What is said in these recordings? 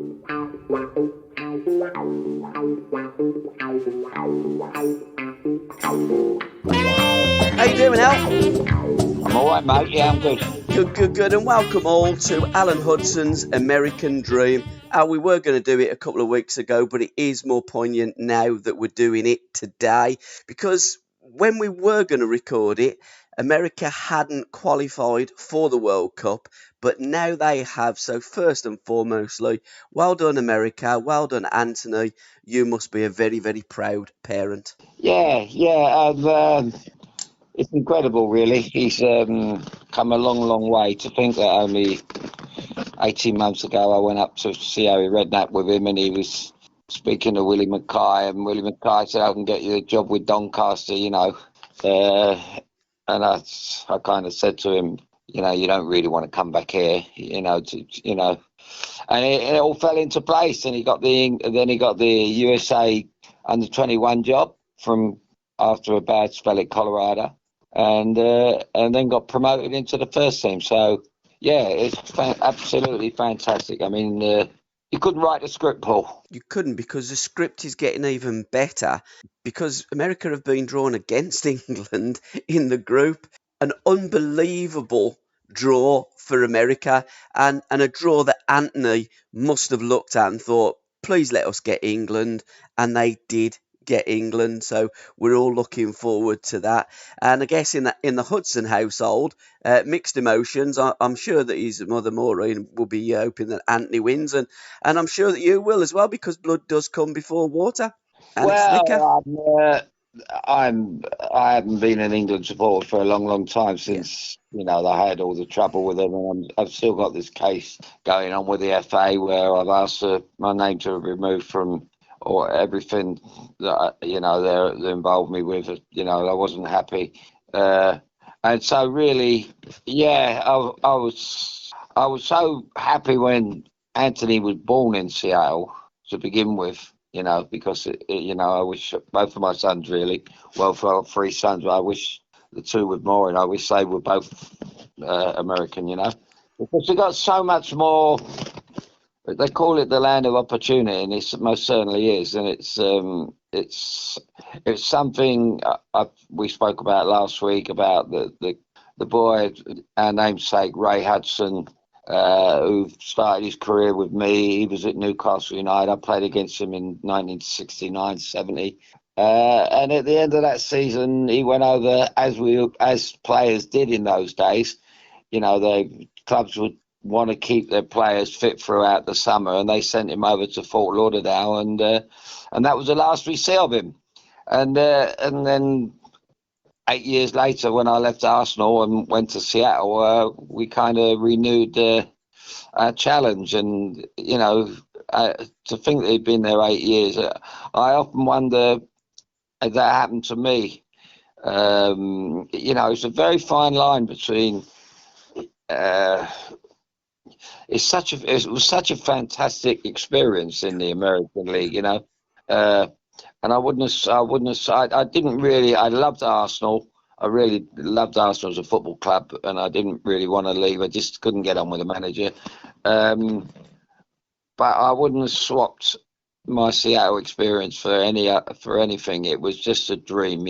How you doing, Al? I'm all right, mate. Yeah, I'm good. Good. And welcome all to Alan Hudson's American Dream. We were going to do it a couple of weeks ago, but it is more poignant now that we're doing it today, because when we were going to record it, America hadn't qualified for the World Cup, but now they have. So first and foremostly, well done, America. Well done, Anthony. You must be a very, very proud parent. Yeah. It's incredible, really. He's come a long, long way. To think that only 18 months ago I went up to see Harry Redknapp with him, and he was speaking to Willie Mackay, and Willie Mackay said, I can get you a job with Doncaster, and I kind of said to him, you don't really want to come back here, and it all fell into place, and he got the USA under-21 job from after a bad spell at Colorado, and then got promoted into the first team. So yeah, it's absolutely fantastic. I mean, you couldn't write the script, Paul. You couldn't, because the script is getting even better, because America have been drawn against England in the group. An unbelievable draw for America, and a draw that Anthony must have looked at and thought, please let us get England, and they did get England, so we're all looking forward to that. And I guess in the Hudson household, mixed emotions. I'm sure that his mother Maureen will be hoping that Anthony wins, and I'm sure that you will as well, because blood does come before water, and it's thicker. I haven't been an England supporter for a long, long time since they had all the trouble with them, and I've still got this case going on with the FA where I've asked my name to be removed from or everything that they involved me with. I wasn't happy, and so really, I was so happy when Anthony was born in Seattle to begin with. Because I wish both of my sons really, well, for 3 sons, I wish the 2 with more, and I wish they were both American. Because we got so much more. They call it the land of opportunity, and it most certainly is. And it's something we spoke about last week about the boy, our namesake Ray Hudson, who started his career with me. He was at Newcastle United. I played against him in 1969-70. And at the end of that season, he went over, as players did in those days. The clubs would want to keep their players fit throughout the summer, and they sent him over to Fort Lauderdale, and that was the last we see of him. And then 8 years later, when I left Arsenal and went to Seattle, we kind of renewed our challenge. And to think that he'd been there 8 years, I often wonder if that happened to me. It's a very fine line between. It was such a fantastic experience in the American League, and I loved Arsenal. I really loved Arsenal as a football club, and I didn't really want to leave. I just couldn't get on with the manager. But I wouldn't have swapped my Seattle experience for anything. It was just a dream,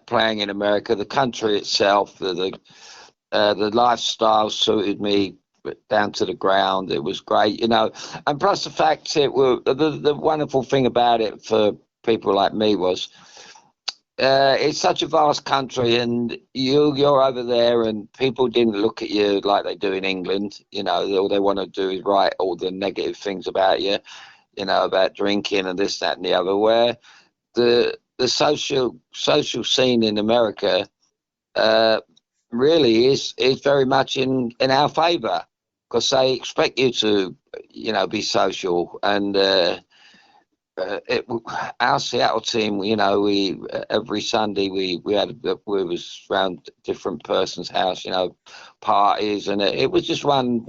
playing in America, the country itself, the lifestyle suited me down to the ground. It was great, and plus the fact the wonderful thing about it for people like me was it's such a vast country, and you're over there, and people didn't look at you like they do in England. All they want to do is write all the negative things about you, about drinking and this, that, and the other. Where the social scene in America really is very much in our favour, because they expect you to be social. And our Seattle team, we every Sunday we was around different person's house, parties, and it was just one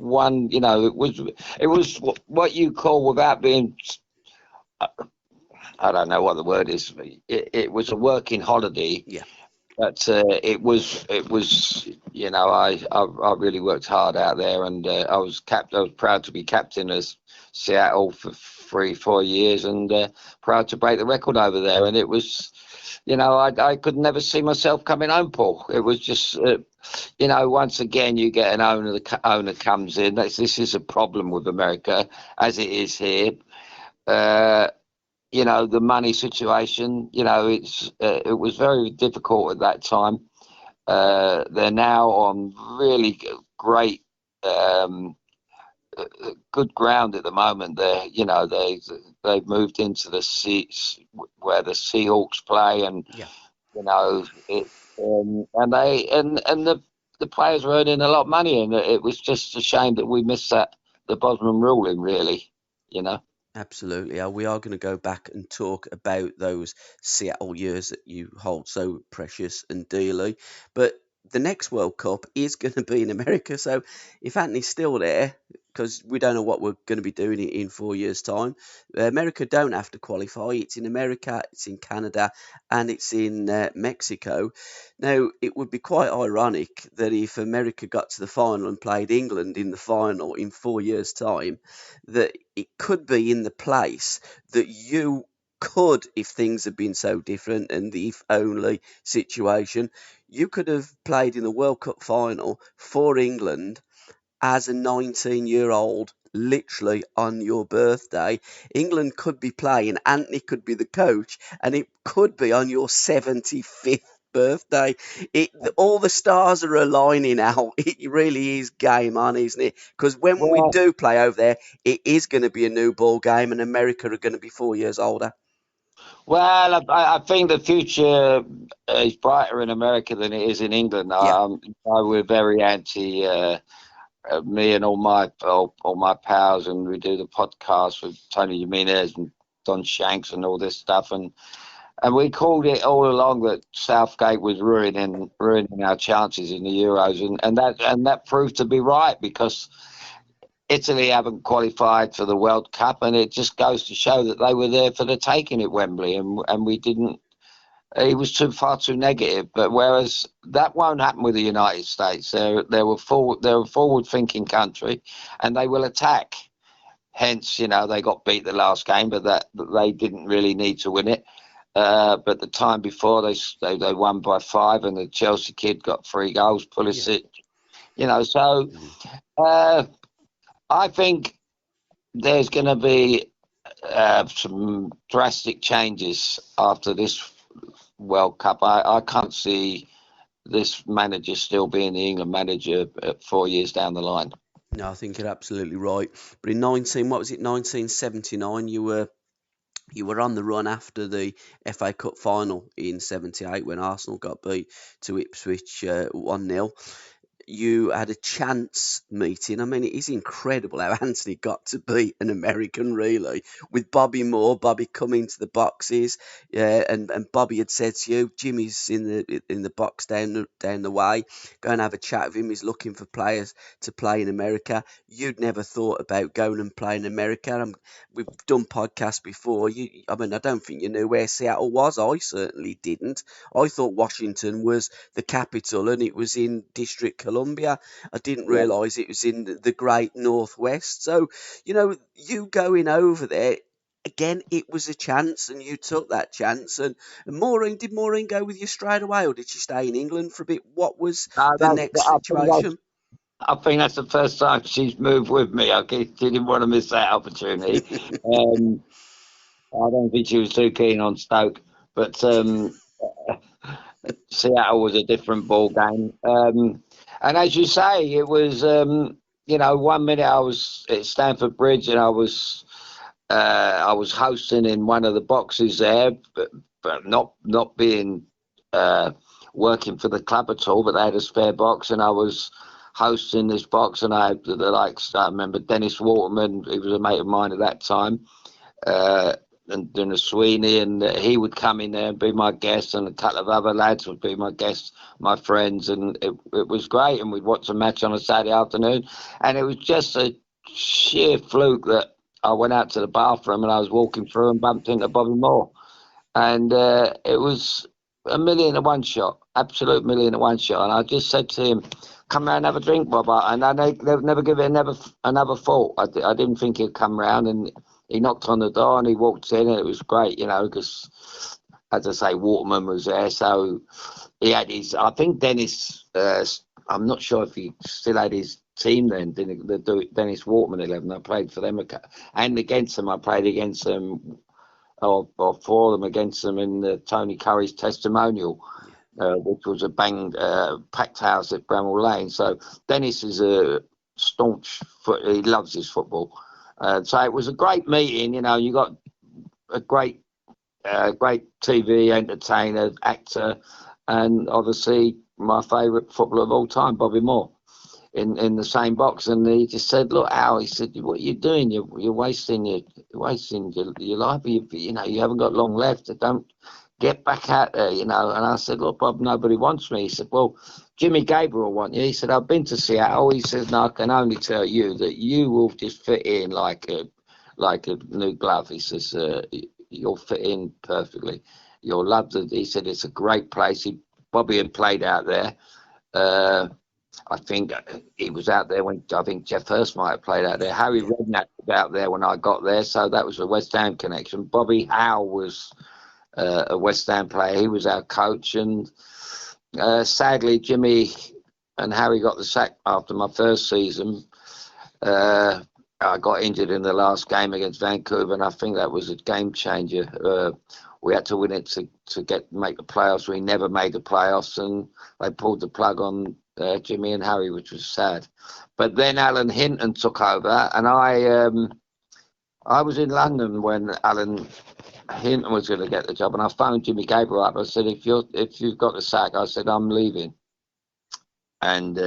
it was what you call, without being, I don't know what the word is, it was a working holiday. Yeah. But it was, I really worked hard out there, and I was proud to be captain of Seattle for 3-4 years, and proud to break the record over there. And it was, I could never see myself coming home, Paul. It was just, once again, you get an owner. The owner comes in. This is a problem with America, as it is here. Uh, the money situation. It was very difficult at that time. They're now on really great, good ground at the moment. They've moved into the seats where the Seahawks play, and Yeah. the players were earning a lot of money, and it was just a shame that we missed the Bosman ruling, really. You know. Absolutely. We are going to go back and talk about those Seattle years that you hold so precious and dearly. But the next World Cup is going to be in America. So if Anthony's still there, because we don't know what we're going to be doing in 4 years' time, America don't have to qualify. It's in America, it's in Canada, and it's in Mexico. Now, it would be quite ironic that if America got to the final and played England in the final in 4 years' time, that it could be in the place that you could, if things had been so different and the if only situation, you could have played in the World Cup final for England as a 19-year-old, literally on your birthday. England could be playing, Anthony could be the coach, and it could be on your 75th birthday. All the stars are aligning now. It really is game on, isn't it? Because when we Well, do play over there, it is going to be a new ball game, and America are going to be 4 years older. I think the future is brighter in America than it is in England. Yeah, We're very anti. Me and all my pals, and we do the podcast with Tony Jimenez and Don Shanks and all this stuff, and we called it all along that Southgate was ruining our chances in the Euros, and that proved to be right, because Italy haven't qualified for the World Cup, and it just goes to show that they were there for the taking at Wembley, and we didn't. He was far too negative. But whereas that won't happen with the United States, they're a forward-thinking country, and they will attack. Hence, they got beat the last game, but that they didn't really need to win it. But the time before, they won by 5, and the Chelsea kid got 3 goals, yeah. Pulisic. So Mhm. uh, I think there's going to be some drastic changes after this World Cup. I can't see this manager still being the England manager 4 years down the line. No, I think you're absolutely right. But in 1979, you were on the run after the FA Cup final in '78 when Arsenal got beat to Ipswich 1-0. You had a chance meeting. I mean, it is incredible how Anthony got to be an American, really, with Bobby Moore. Bobby coming to the boxes, yeah, and Bobby had said to you, "Jimmy's in the box down the way. Go and have a chat with him. He's looking for players to play in America." You'd never thought about going and playing in America. We've done podcasts before. I mean, I don't think you knew where Seattle was. I certainly didn't. I thought Washington was the capital, and it was in District Columbia. I didn't Yeah. realise it was in the great Northwest. So, you going over there, again, it was a chance, and you took that chance. And did Maureen go with you straight away, or did she stay in England for a bit? What was the next I think situation? that's the first time she's moved with me. She didn't want to miss that opportunity. Um, I don't think she was too keen on Stoke, but Seattle was a different ball game. And as you say, it was, 1 minute I was at Stamford Bridge, and I was hosting in one of the boxes there, but not being working for the club at all. But they had a spare box, and I was hosting this box, and I had the likes. I remember Dennis Waterman, he was a mate of mine at that time. Uh, and Dennis Sweeney, and he would come in there and be my guest, and a couple of other lads would be my guests, my friends, and it was great. And we'd watch a match on a Saturday afternoon, and it was just a sheer fluke that I went out to the bathroom and I was walking through and bumped into Bobby Moore, and it was a million to one shot, absolute million to one shot. And I just said to him, "Come round and have a drink, Bob." And they'd never give it another thought. I didn't think he'd come round, and he knocked on the door and he walked in, and it was great, because, as I say, Waterman was there, so he had his. I think Dennis. I'm not sure if he still had his team then. The Dennis Waterman 11. I played for them, and against them, I played against them. Or for them against them in Tony Curry's testimonial, which was a packed house at Bramall Lane. So Dennis is a staunch he loves his football. So it was a great meeting. You got a great TV entertainer, actor, and obviously my favourite footballer of all time, Bobby Moore, in the same box. And he just said, "Look, Al," he said, "what are you doing? You're wasting your life. You haven't got long left. Don't get back out there, And I said, "Look, Bob, nobody wants me." He said, "Well, Jimmy Gabriel want you." He said, "I've been to Seattle." He says, "No, I can only tell you that you will just fit in like a new glove." He says, "You'll fit in perfectly. You'll love it." He said, "It's a great place." Bobby had played out there. I think he was out there when I think Jeff Hurst might have played out there. Harry Redknapp was out there when I got there, so that was a West Ham connection. Bobby Howe was a West Ham player. He was our coach, and sadly, Jimmy and Harry got the sack after my first season. I got injured in the last game against Vancouver, and I think that was a game changer. We had to win it to make the playoffs. We never made the playoffs, and they pulled the plug on Jimmy and Harry, which was sad. But then Alan Hinton took over, and I was in London when Alan Hinton was going to get the job, and I phoned Jimmy Gabriel up. I said, "If you've got the sack," I said, "I'm leaving." And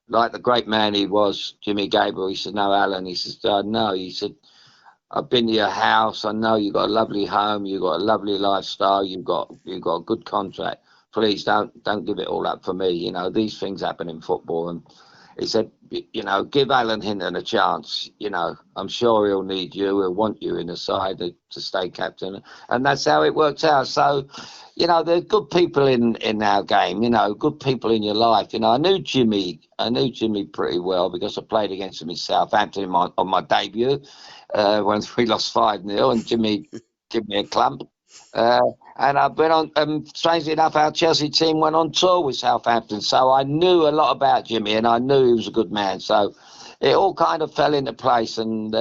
like the great man he was, Jimmy Gabriel, he said, "No, Alan," he says, "No," he said, "I've been to your house. I know you've got a lovely home. You've got a lovely lifestyle. You've got a good contract. Please don't give it all up for me. These things happen in football." And he said, "Give Alan Hinton a chance. I'm sure he'll need you. He'll want you in the side to stay captain." And that's how it worked out. So, there are good people in our game. Good people in your life. I knew Jimmy pretty well because I played against him in Southampton on my debut when we lost 5-0, and Jimmy gave me a clump. And I've been on, strangely enough, our Chelsea team went on tour with Southampton. So I knew a lot about Jimmy, and I knew he was a good man. So it all kind of fell into place. And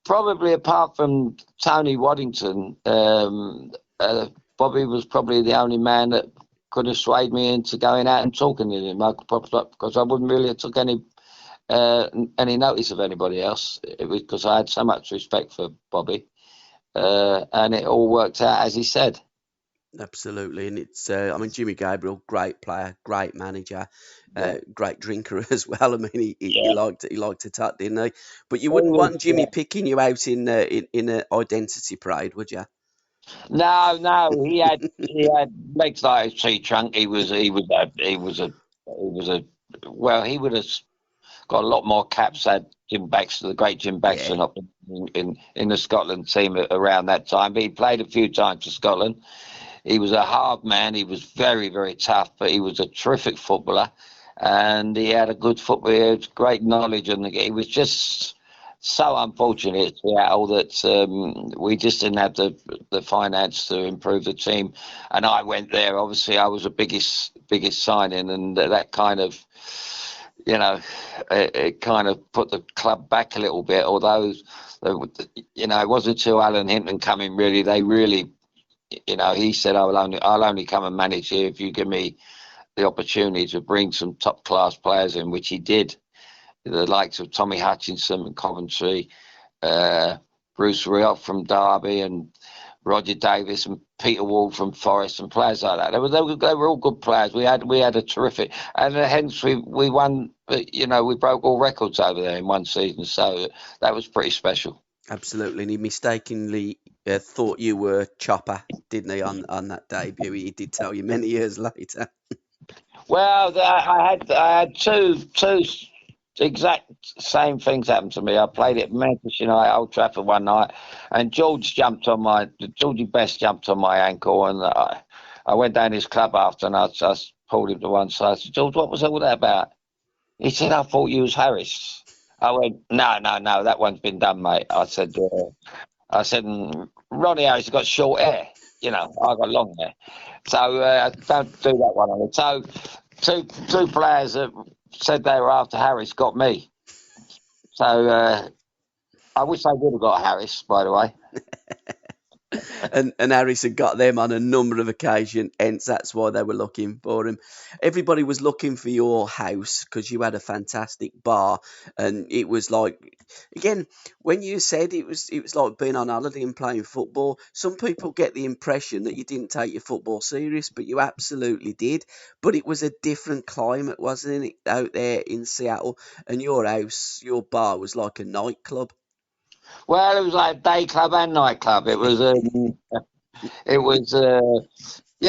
probably apart from Tony Waddington, Bobby was probably the only man that could have swayed me into going out and talking to him. Because I wouldn't really have took any notice of anybody else. It was because I had so much respect for Bobby. And it all worked out as he said. Absolutely, and it's Jimmy Gabriel, great player, great manager, great drinker as well. He liked to tut, didn't he? But you wouldn't want Jimmy picking you out in an identity parade, would you? No, he had legs like a tree trunk. He would have got a lot more caps had Jim Baxter, the great Jim Baxter, not in the Scotland team around that time. But he played a few times for Scotland. He was a hard man. He was very, very tough, but he was a terrific footballer, and he had a good football. He had great knowledge, and he was just so unfortunate that we just didn't have the finance to improve the team. And I went there. Obviously, I was the biggest signing, and that kind of, it kind of put the club back a little bit. Although, it wasn't until Alan Hinton came in, really, they really, he said, I'll only come and manage here if you give me the opportunity to bring some top class players in, which he did. The likes of Tommy Hutchinson from Coventry, Bruce Riot from Derby, and Roger Davis and Peter Ward from Forest, and players like that. They were all good players. We had a terrific, and hence we won. We broke all records over there in one season, so that was pretty special. Absolutely, and he mistakenly thought you were Chopper, didn't he, on that debut? He did tell you many years later. Well, I had two exact same things happened to me. I played at Manchester United, Old Trafford one night, and Georgie Best jumped on my ankle, and I went down his club after, and I just pulled him to one side. I said, George, what was all that about? He said, I thought you was Harris. I went, no, that one's been done, mate. I said, Ronnie Harris got short hair. You know, I got long hair. So don't do that one on it. So two players that said they were after Harris got me. So I wish they would have got Harris, by the way. And Harris had got them on a number of occasions, hence that's why they were looking for him. Everybody was looking for your house because you had a fantastic bar, and it was like, again, when you said it was like being on holiday and playing football. Some people get the impression that you didn't take your football serious, but you absolutely did. But it was a different climate, wasn't it, out there in Seattle? And your house, your bar, was like a nightclub. Well, it was like day club and night club. You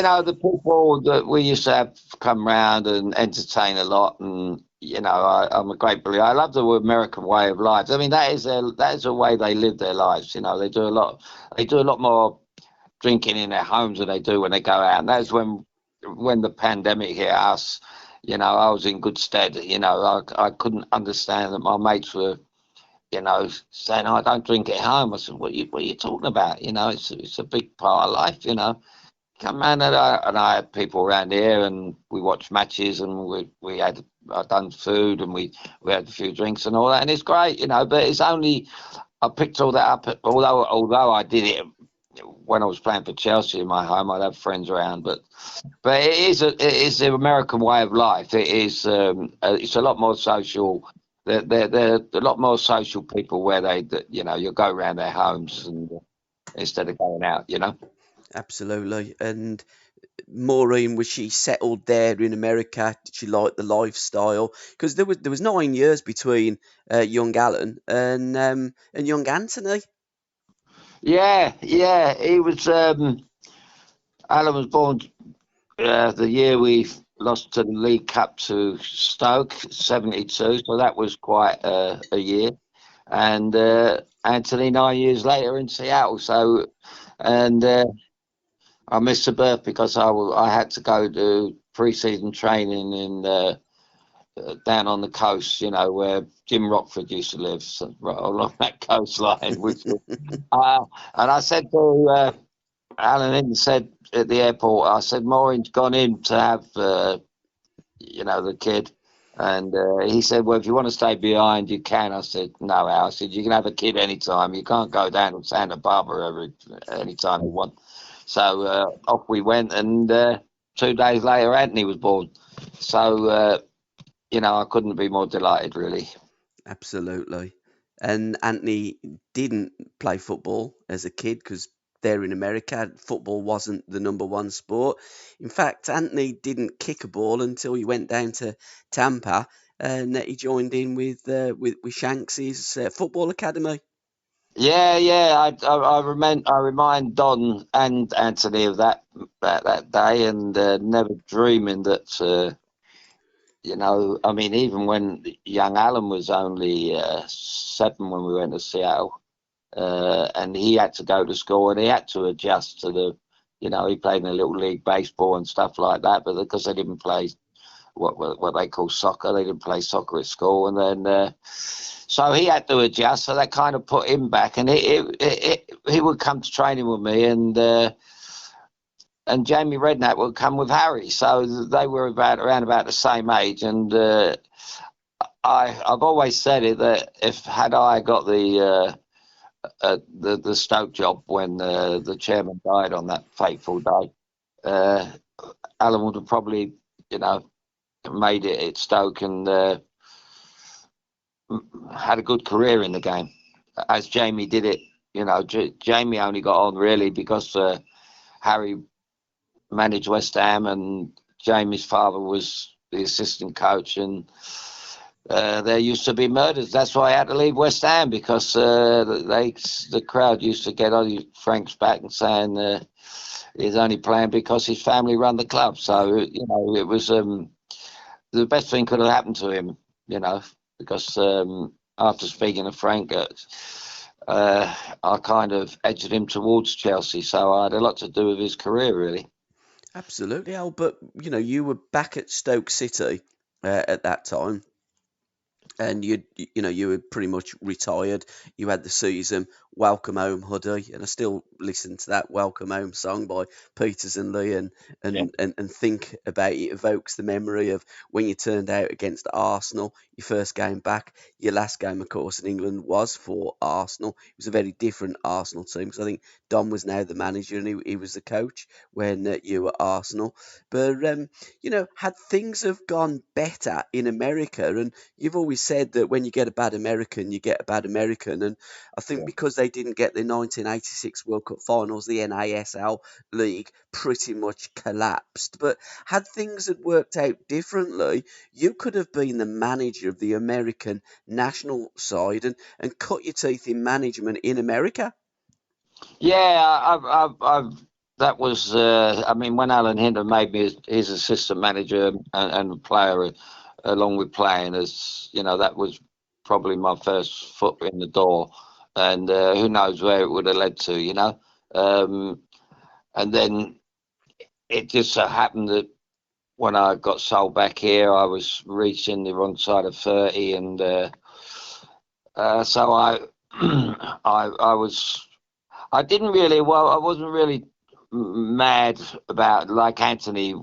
know, the people that we used to have come round and entertain a lot, and you know, I'm a great believer. I love the American way of life. I mean, that is a way they live their lives. You know, they do a lot more drinking in their homes than they do when they go out. And that's when the pandemic hit us. You know, I was in good stead. You know, I couldn't understand that my mates were, you know, saying, "I don't drink at home." I said, what are you talking about? You know, it's a big part of life. You know, come on, and I had people around here, and we watched matches, and we had I done food, and we had a few drinks and all that, and it's great, you know. But it's only I picked all that up, although I did it when I was playing for Chelsea in my home, I'd have friends around, but it is the American way of life. It is it's a lot more social. They're a lot more social people where you know, you go around their homes and instead of going out, you know. Absolutely. And Maureen, was she settled there in America? Did she like the lifestyle? Because there was 9 years between young Alan and young Anthony. Yeah. He was. Alan was born the year we lost to the League Cup to Stoke, 72. So that was quite a year. And Anthony 9 years later in Seattle. So, and I missed the birth because I had to go to pre-season training in down on the coast, you know, where Jim Rockford used to live, so, right along that coastline. And I said to Alan Hinton, said at the airport, I said, Maureen's gone in to have, you know, the kid. And he said, well, if you want to stay behind, you can. I said, no, Al. I said, you can have a kid anytime. You can't go down to Santa Barbara anytime you want. So off we went, and 2 days later, Anthony was born. So, you know, I couldn't be more delighted, really. Absolutely. And Anthony didn't play football as a kid because there in America, football wasn't the number one sport. In fact, Anthony didn't kick a ball until he went down to Tampa and he joined in with Shanks's football academy. I remind Don and Anthony of that day, and never dreaming that you know. I mean, even when young Alan was only 7 when we went to Seattle, and he had to go to school and he had to adjust to the, you know, he played in a little league baseball and stuff like that, but because they didn't play what they call soccer. They didn't play soccer at school, and then so he had to adjust. So that kind of put him back, and he would come to training with me, and Jamie Redknapp would come with Harry. So they were around about the same age, and I've always said it that if had I got the Stoke job when the chairman died on that fateful day, Alan would have probably, you know, made it at Stoke and had a good career in the game, as Jamie did it. You know, Jamie only got on really because Harry managed West Ham and Jamie's father was the assistant coach, and there used to be murders. That's why I had to leave West Ham, because the crowd used to get on Frank's back and saying he's only playing because his family run the club. So, you know, it was the best thing could have happened to him, you know, because after speaking to Frank, I kind of edged him towards Chelsea. So I had a lot to do with his career, really. Absolutely, Al. But you were back at Stoke City at that time, and you were pretty much retired. You had the season "Welcome Home" hoodie, and I still listen to that "Welcome Home" song by Peters and Lee, and Yeah, and think about it. Evokes the memory of when you turned out against Arsenal, your first game back. Your last game, of course, in England was for Arsenal. It was a very different Arsenal team because I think Don was now the manager and he was the coach when you were Arsenal. But had things have gone better in America, and you've always said that when you get a bad American, you get a bad American. And I think yeah. because they didn't get the 1986 World Cup finals, the NASL league pretty much collapsed. But had things had worked out differently, you could have been the manager of the American national side and cut your teeth in management in America. Yeah, that was. I mean, when Alan Hinton made me his assistant manager and player, along with playing, as you know, that was probably my first foot in the door, and who knows where it would have led to, Um, and then it just so happened that when I got sold back here, I was reaching the wrong side of 30, and so I was. I didn't really. Well, I wasn't really mad about like Anthony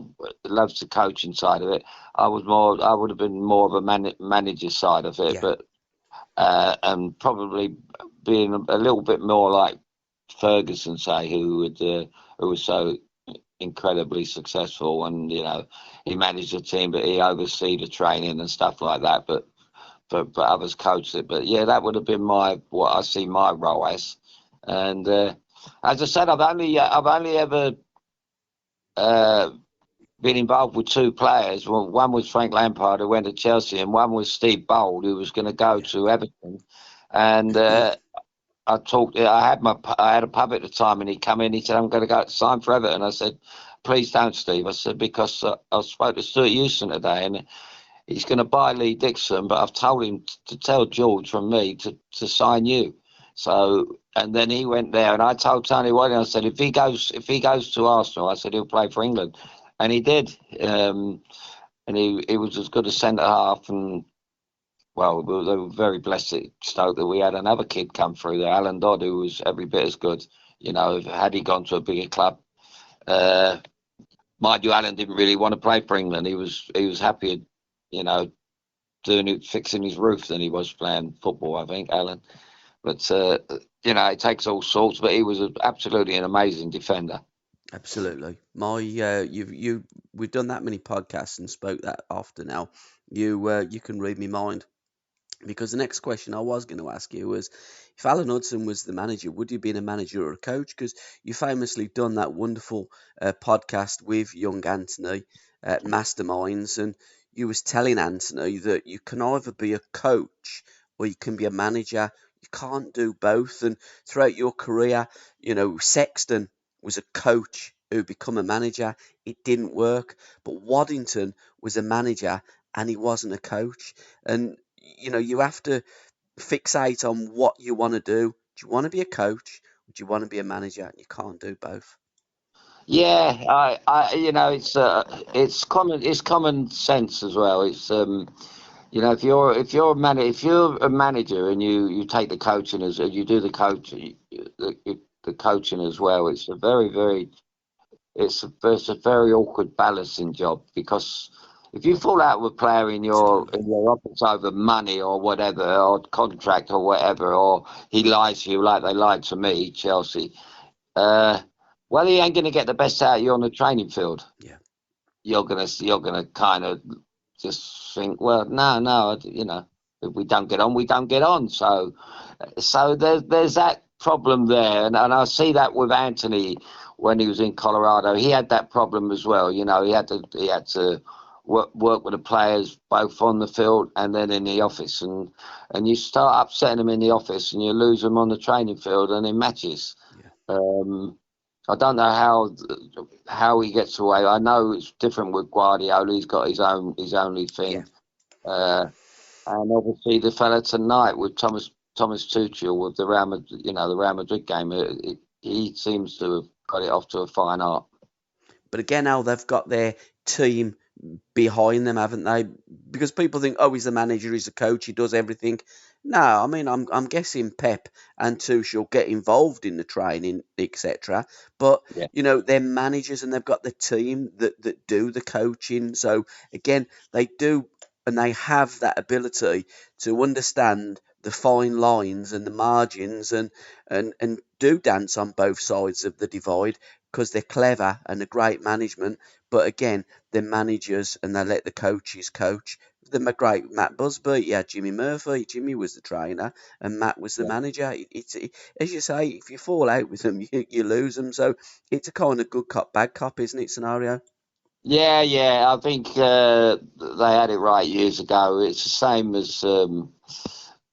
loves the coaching side of it. I was more. I would have been more of a manager side of it, Yeah, but and probably being a little bit more like Ferguson, say, who was so incredibly successful, and he managed the team, but he oversee the training and stuff like that. But others coached it. But yeah, that would have been my what I see my role as. And as I said, I've only ever uh, been involved with two players. Well, one was Frank Lampard, who went to Chelsea, and one was Steve Bold, who was going to go yeah, to Everton. And I had a pub at the time, and he come in. He said, "I'm going to go sign for Everton." I said, "Please don't, Steve." I said, because I spoke to Stuart Houston today, and he's going to buy Lee Dixon, but I've told him to tell George from me to sign you. So, and then he went there, and I told Tony Whiting, I said, if he goes to Arsenal, I said he'll play for England, and he did. And he was as good as centre half, and well, they were very blessed at Stoke that we had another kid come through there, Alan Dodd, who was every bit as good. Had he gone to a bigger club, uh, mind you, Alan didn't really want to play for England. He was happier, you know, doing it, fixing his roof than he was playing football, I think, Alan. But it takes all sorts. But he was absolutely an amazing defender. absolutely. We've done that many podcasts and spoke that often now. You can read me mind. Because the next question I was going to ask you was, if Alan Hudson was the manager, would you been a manager or a coach? Because you famously done that wonderful podcast with young Anthony, Masterminds, and you was telling Anthony that you can either be a coach or you can be a manager. You can't do both. And throughout your career, Sexton was a coach who become a manager. It didn't work. But Waddington was a manager and he wasn't a coach. And you have to fixate on what you want to do. Do you want to be a coach? Or do you want to be a manager? You can't do both. Yeah, it's common sense as well. If you're a manager and you take the coaching as you do the coaching as well, it's a very awkward balancing job because if you fall out with a player in your Absolutely. in your office over money or whatever or contract or whatever, or he lies to you like they lied to me, Chelsea, uh, well, he ain't going to get the best out of you on the training field. Yeah. You're gonna kind of just think, well, no, if we don't get on, we don't get on. So there's that problem there, and I see that with Anthony when he was in Colorado. He had that problem as well. He had to work with the players both on the field and then in the office, and you start upsetting them in the office, and you lose them on the training field and in matches. Yeah. Um, I don't know how he gets away. I know it's different with Guardiola. He's got his only Yeah. thing. Uh, and obviously the fella tonight with Thomas Tuchel with the Real Madrid game, he seems to have got it off to a fine art. But again, now they've got their team behind them, haven't they? Because people think, oh, he's the manager, he's the coach, he does everything. No, I mean, I'm guessing Pep and Tuchel get involved in the training, etc. But Yeah, they're managers and they've got the team that do the coaching. So again, they do and they have that ability to understand the fine lines and the margins and do dance on both sides of the divide because they're clever and a great management. But again, they're managers and they let the coaches coach. The great Matt Busby, yeah, Jimmy Murphy. Jimmy was the trainer and Matt was the yeah, manager. As you say, if you fall out with them, you lose them. So it's a kind of good cop, bad cop, isn't it, scenario? yeah. I think they had it right years ago. It's the same as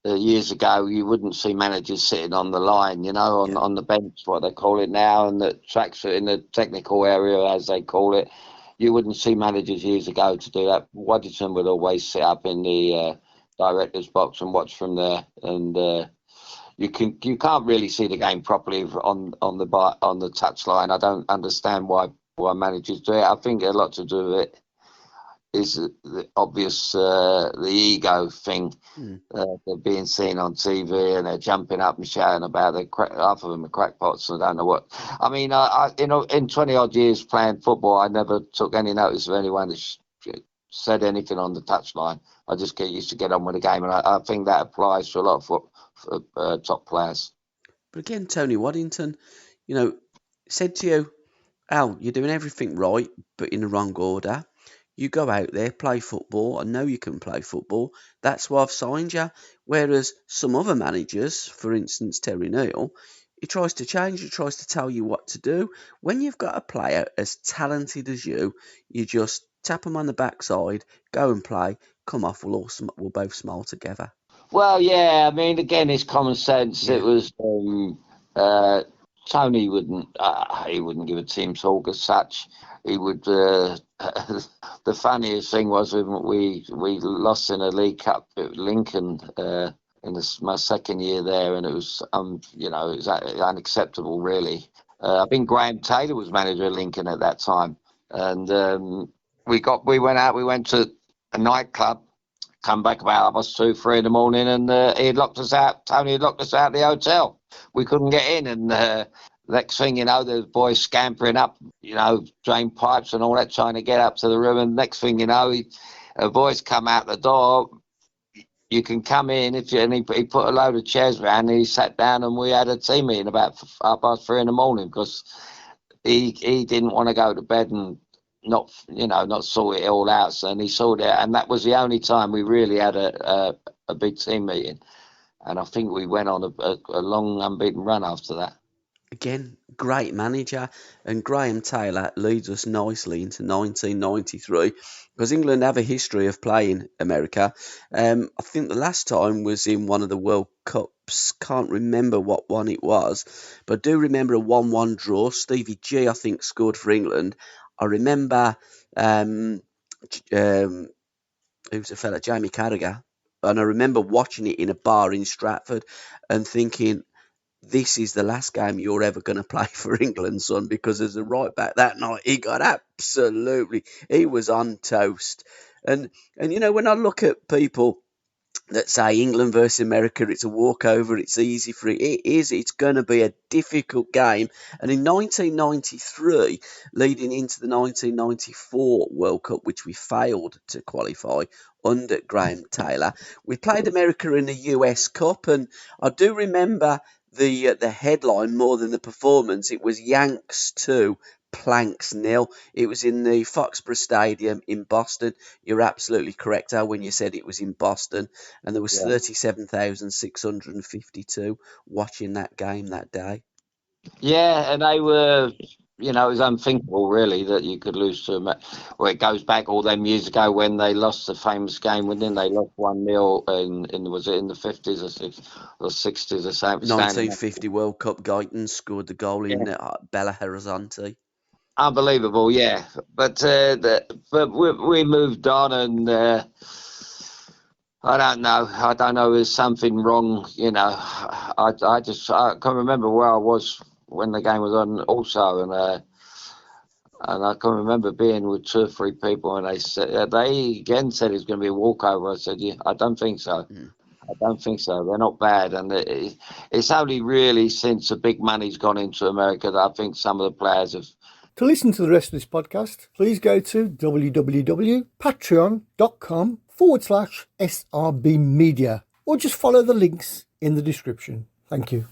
years ago. You wouldn't see managers sitting on the line, Yeah, on the bench, what they call it now, and the tracks in the technical area, as they call it. You wouldn't see managers years ago to do that. Waddington would always sit up in the director's box and watch from there, and you can't really see the game properly on the touch line. I don't understand why managers do it. I think a lot to do with it is the obvious the ego thing. mm, They're being seen on TV and they're jumping up and shouting about half of them are crackpots. I don't know what. I mean, in 20 odd years playing football, I never took any notice of anyone that said anything on the touchline. I just used to get on with the game, and I think that applies to a lot of top players. but again, Tony Waddington, you know, said to you, Al, you're doing everything right, but in the wrong order. You go out there, play football. I know you can play football. That's why I've signed you. Whereas some other managers, for instance, Terry Neal, he tries to change, he tries to tell you what to do. When you've got a player as talented as you just tap him on the backside, go and play, come off, we'll both smile together. Well, yeah, I mean, again, it's common sense. It Yeah, was uh, Tony he wouldn't give a team talk as such. He would. The funniest thing was when we lost in a League Cup at Lincoln in my second year there, and it was it was unacceptable really. I think Graham Taylor was manager of Lincoln at that time, and we went to a nightclub, come back about 2:30 in the morning, and he had locked us out. Tony had locked us out of the hotel. We couldn't get in, and next thing you know, there's boys scampering up, drain pipes and all that, trying to get up to the room. And next thing you know, a voice come out the door. You can come in if you. And he put a load of chairs around. And he sat down, and we had a team meeting about 3:30 in the morning because he didn't want to go to bed and not sort it all out. So, and he sorted it out, and that was the only time we really had a big team meeting. And I think we went on a long unbeaten run after that. again, great manager. And Graham Taylor leads us nicely into 1993 because England have a history of playing America. I think the last time was in one of the World Cups. Can't remember what one it was, but I do remember a 1-1 draw. Stevie G, I think, scored for England. I remember um, who's a fella, Jamie Carragher. And I remember watching it in a bar in Stratford and thinking, this is the last game you're ever going to play for England, son, because as a right back that night, he got absolutely, he was on toast. And when I look at people that say England versus America, it's a walkover, it's easy for it. It is, it's going to be a difficult game. And in 1993, leading into the 1994 World Cup, which we failed to qualify under Graham Taylor, we played America in the US Cup. And I do remember the headline more than the performance. It was Yanks 2, Planks nil. It was in the Foxborough Stadium in Boston. You're absolutely correct, Al, when you said it was in Boston, and there was Yeah. 37,652 watching that game that day. Yeah, and they were, it was unthinkable really that you could lose to them. Well, it goes back all them years ago when they lost the famous game, when then they lost 1-0 was it in the 50s or 60s or something? Standing up. 1950 World Cup, Guyton scored the goal in Yeah, Bella Horizonte. unbelievable. Yeah, but we moved on, and I don't know. I don't know. There's something wrong. I can't remember where I was when the game was on also, and And I can remember being with two or three people, and they again said it was going to be a walkover. I said, yeah, I don't think so. I don't think so. They're not bad, and it's only really since the big money's gone into America that I think some of the players have. To listen to the rest of this podcast, please go to www.patreon.com/SRB Media, or just follow the links in the description. Thank you.